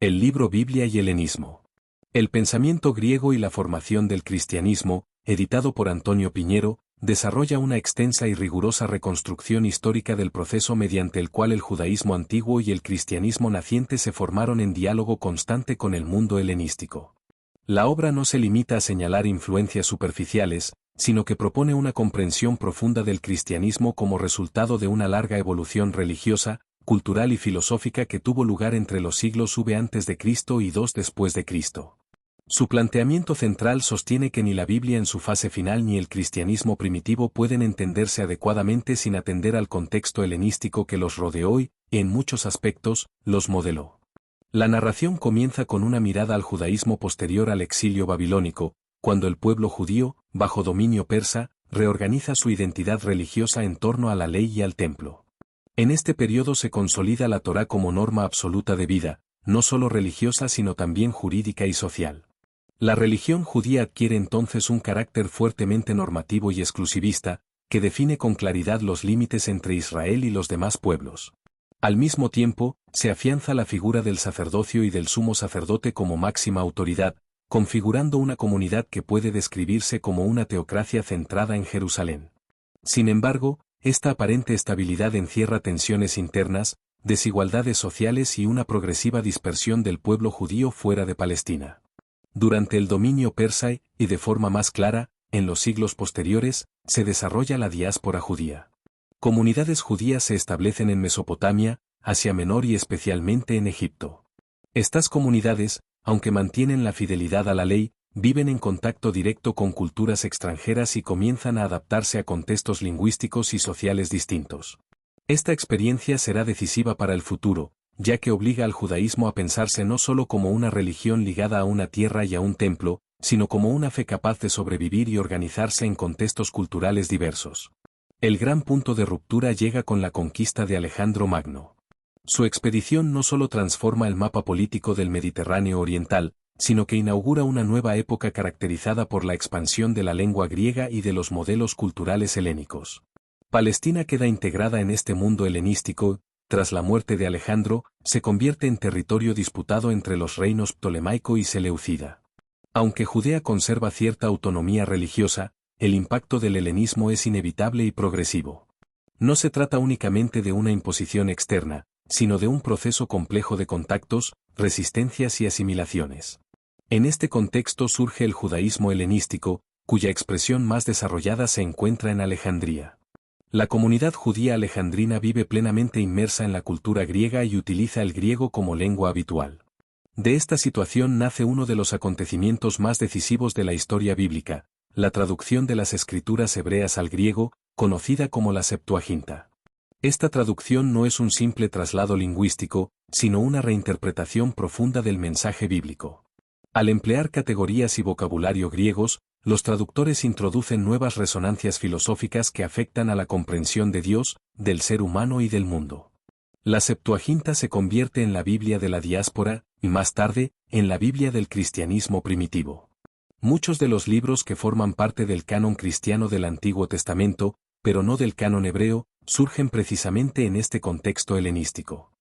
El libro Biblia y Helenismo. El pensamiento griego y la formación del cristianismo, editado por Antonio Piñero, desarrolla una extensa y rigurosa reconstrucción histórica del proceso mediante el cual el judaísmo antiguo y el cristianismo naciente se formaron en diálogo constante con el mundo helenístico. La obra no se limita a señalar influencias superficiales, sino que propone una comprensión profunda del cristianismo como resultado de una larga evolución religiosa, cultural y filosófica que tuvo lugar entre los siglos V a.C. y II después de Cristo. Su planteamiento central sostiene que ni la Biblia en su fase final ni el cristianismo primitivo pueden entenderse adecuadamente sin atender al contexto helenístico que los rodeó y, en muchos aspectos, los modeló. La narración comienza con una mirada al judaísmo posterior al exilio babilónico, cuando el pueblo judío, bajo dominio persa, reorganiza su identidad religiosa en torno a la ley y al templo. En este periodo se consolida la Torá como norma absoluta de vida, no solo religiosa sino también jurídica y social. La religión judía adquiere entonces un carácter fuertemente normativo y exclusivista, que define con claridad los límites entre Israel y los demás pueblos. Al mismo tiempo, se afianza la figura del sacerdocio y del sumo sacerdote como máxima autoridad, configurando una comunidad que puede describirse como una teocracia centrada en Jerusalén. Sin embargo, esta aparente estabilidad encierra tensiones internas, desigualdades sociales y una progresiva dispersión del pueblo judío fuera de Palestina. Durante el dominio persa y de forma más clara, en los siglos posteriores, se desarrolla la diáspora judía. Comunidades judías se establecen en Mesopotamia, Asia Menor y especialmente en Egipto. Estas comunidades, aunque mantienen la fidelidad a la ley, viven en contacto directo con culturas extranjeras y comienzan a adaptarse a contextos lingüísticos y sociales distintos. Esta experiencia será decisiva para el futuro, ya que obliga al judaísmo a pensarse no solo como una religión ligada a una tierra y a un templo, sino como una fe capaz de sobrevivir y organizarse en contextos culturales diversos. El gran punto de ruptura llega con la conquista de Alejandro Magno. Su expedición no solo transforma el mapa político del Mediterráneo oriental, sino que inaugura una nueva época caracterizada por la expansión de la lengua griega y de los modelos culturales helénicos. Palestina queda integrada en este mundo helenístico. Tras la muerte de Alejandro, se convierte en territorio disputado entre los reinos ptolemaico y seleucida. Aunque Judea conserva cierta autonomía religiosa, el impacto del helenismo es inevitable y progresivo. No se trata únicamente de una imposición externa, sino de un proceso complejo de contactos, resistencias y asimilaciones. En este contexto surge el judaísmo helenístico, cuya expresión más desarrollada se encuentra en Alejandría. La comunidad judía alejandrina vive plenamente inmersa en la cultura griega y utiliza el griego como lengua habitual. De esta situación nace uno de los acontecimientos más decisivos de la historia bíblica, la traducción de las escrituras hebreas al griego, conocida como la Septuaginta. Esta traducción no es un simple traslado lingüístico, sino una reinterpretación profunda del mensaje bíblico. Al emplear categorías y vocabulario griegos, los traductores introducen nuevas resonancias filosóficas que afectan a la comprensión de Dios, del ser humano y del mundo. La Septuaginta se convierte en la Biblia de la diáspora, y más tarde, en la Biblia del cristianismo primitivo. Muchos de los libros que forman parte del canon cristiano del Antiguo Testamento, pero no del canon hebreo, surgen precisamente en este contexto helenístico.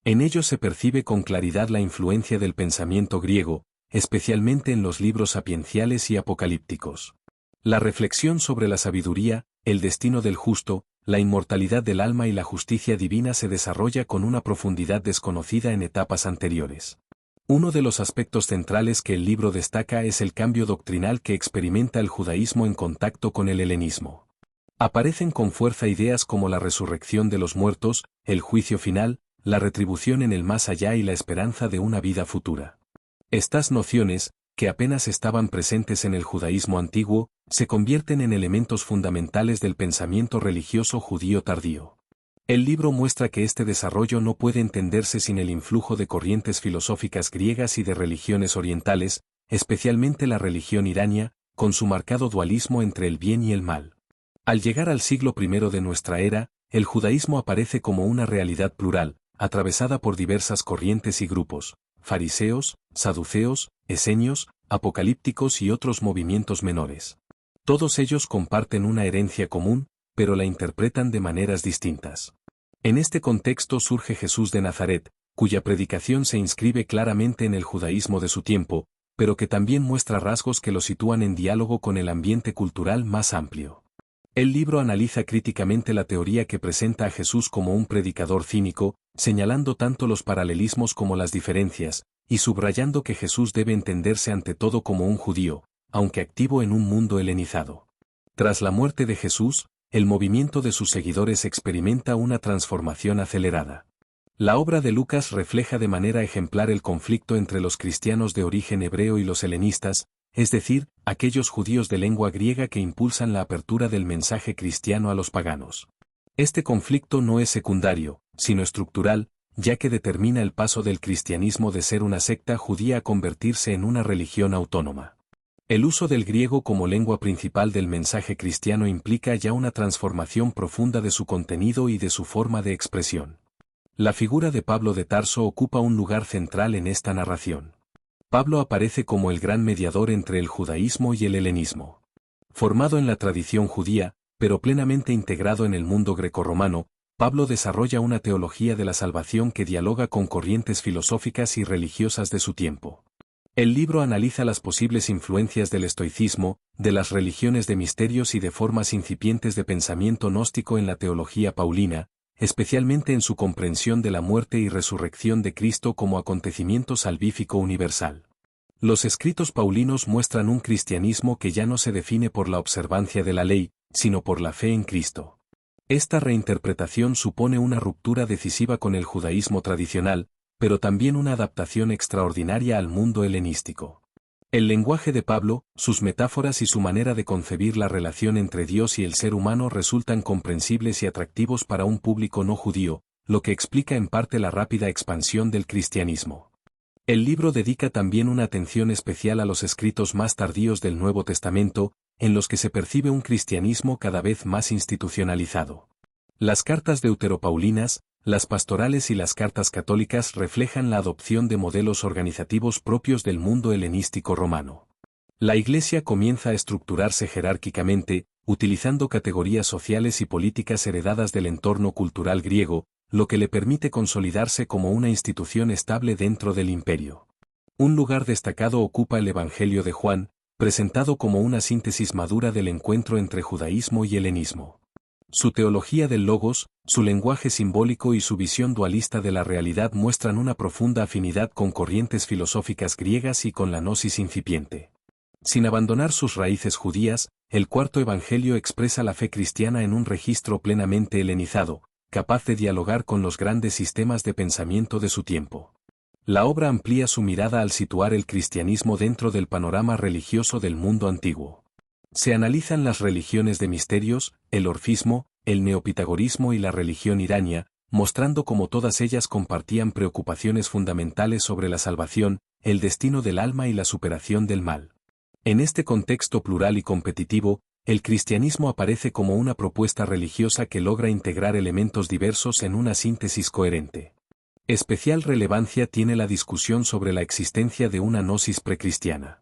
En ellos se percibe con claridad la influencia del pensamiento griego, especialmente en los libros sapienciales y apocalípticos. La reflexión sobre la sabiduría, el destino del justo, la inmortalidad del alma y la justicia divina se desarrolla con una profundidad desconocida en etapas anteriores. Uno de los aspectos centrales que el libro destaca es el cambio doctrinal que experimenta el judaísmo en contacto con el helenismo. Aparecen con fuerza ideas como la resurrección de los muertos, el juicio final, la retribución en el más allá y la esperanza de una vida futura. Estas nociones, que apenas estaban presentes en el judaísmo antiguo, se convierten en elementos fundamentales del pensamiento religioso judío tardío. El libro muestra que este desarrollo no puede entenderse sin el influjo de corrientes filosóficas griegas y de religiones orientales, especialmente la religión irania, con su marcado dualismo entre el bien y el mal. Al llegar al siglo I de nuestra era, el judaísmo aparece como una realidad plural, atravesada por diversas corrientes y grupos, fariseos, saduceos, esenios, apocalípticos y otros movimientos menores. Todos ellos comparten una herencia común, pero la interpretan de maneras distintas. En este contexto surge Jesús de Nazaret, cuya predicación se inscribe claramente en el judaísmo de su tiempo, pero que también muestra rasgos que lo sitúan en diálogo con el ambiente cultural más amplio. El libro analiza críticamente la teoría que presenta a Jesús como un predicador cínico, señalando tanto los paralelismos como las diferencias, y subrayando que Jesús debe entenderse ante todo como un judío, aunque activo en un mundo helenizado. Tras la muerte de Jesús, el movimiento de sus seguidores experimenta una transformación acelerada. La obra de Lucas refleja de manera ejemplar el conflicto entre los cristianos de origen hebreo y los helenistas, es decir, aquellos judíos de lengua griega que impulsan la apertura del mensaje cristiano a los paganos. Este conflicto no es secundario, sino estructural, ya que determina el paso del cristianismo de ser una secta judía a convertirse en una religión autónoma. El uso del griego como lengua principal del mensaje cristiano implica ya una transformación profunda de su contenido y de su forma de expresión. La figura de Pablo de Tarso ocupa un lugar central en esta narración. Pablo aparece como el gran mediador entre el judaísmo y el helenismo. Formado en la tradición judía, pero plenamente integrado en el mundo grecorromano, Pablo desarrolla una teología de la salvación que dialoga con corrientes filosóficas y religiosas de su tiempo. El libro analiza las posibles influencias del estoicismo, de las religiones de misterios y de formas incipientes de pensamiento gnóstico en la teología paulina, especialmente en su comprensión de la muerte y resurrección de Cristo como acontecimiento salvífico universal. Los escritos paulinos muestran un cristianismo que ya no se define por la observancia de la ley, sino por la fe en Cristo. Esta reinterpretación supone una ruptura decisiva con el judaísmo tradicional, pero también una adaptación extraordinaria al mundo helenístico. El lenguaje de Pablo, sus metáforas y su manera de concebir la relación entre Dios y el ser humano resultan comprensibles y atractivos para un público no judío, lo que explica en parte la rápida expansión del cristianismo. El libro dedica también una atención especial a los escritos más tardíos del Nuevo Testamento, en los que se percibe un cristianismo cada vez más institucionalizado. Las cartas deuteropaulinas, las pastorales y las cartas católicas reflejan la adopción de modelos organizativos propios del mundo helenístico romano. La Iglesia comienza a estructurarse jerárquicamente, utilizando categorías sociales y políticas heredadas del entorno cultural griego, lo que le permite consolidarse como una institución estable dentro del imperio. Un lugar destacado ocupa el Evangelio de Juan, presentado como una síntesis madura del encuentro entre judaísmo y helenismo. Su teología del logos, su lenguaje simbólico y su visión dualista de la realidad muestran una profunda afinidad con corrientes filosóficas griegas y con la gnosis incipiente. Sin abandonar sus raíces judías, el cuarto evangelio expresa la fe cristiana en un registro plenamente helenizado, capaz de dialogar con los grandes sistemas de pensamiento de su tiempo. La obra amplía su mirada al situar el cristianismo dentro del panorama religioso del mundo antiguo. Se analizan las religiones de misterios, el orfismo, el neopitagorismo y la religión irania, mostrando cómo todas ellas compartían preocupaciones fundamentales sobre la salvación, el destino del alma y la superación del mal. En este contexto plural y competitivo, el cristianismo aparece como una propuesta religiosa que logra integrar elementos diversos en una síntesis coherente. Especial relevancia tiene la discusión sobre la existencia de una gnosis precristiana.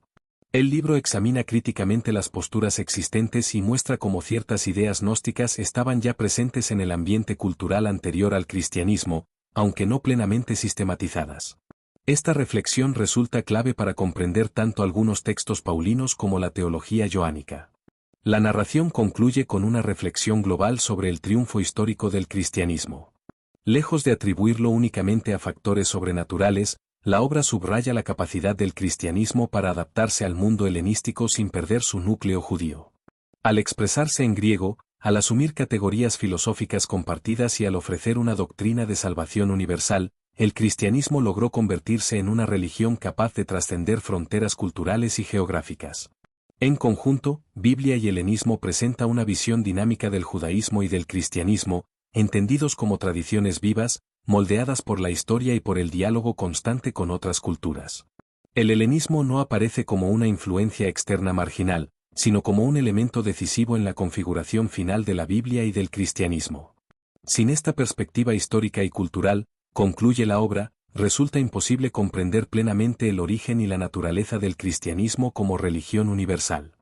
El libro examina críticamente las posturas existentes y muestra cómo ciertas ideas gnósticas estaban ya presentes en el ambiente cultural anterior al cristianismo, aunque no plenamente sistematizadas. Esta reflexión resulta clave para comprender tanto algunos textos paulinos como la teología joánica. La narración concluye con una reflexión global sobre el triunfo histórico del cristianismo. Lejos de atribuirlo únicamente a factores sobrenaturales, la obra subraya la capacidad del cristianismo para adaptarse al mundo helenístico sin perder su núcleo judío. Al expresarse en griego, al asumir categorías filosóficas compartidas y al ofrecer una doctrina de salvación universal, el cristianismo logró convertirse en una religión capaz de trascender fronteras culturales y geográficas. En conjunto, Biblia y helenismo presenta una visión dinámica del judaísmo y del cristianismo, entendidos como tradiciones vivas, moldeadas por la historia y por el diálogo constante con otras culturas. El helenismo no aparece como una influencia externa marginal, sino como un elemento decisivo en la configuración final de la Biblia y del cristianismo. Sin esta perspectiva histórica y cultural, concluye la obra, resulta imposible comprender plenamente el origen y la naturaleza del cristianismo como religión universal.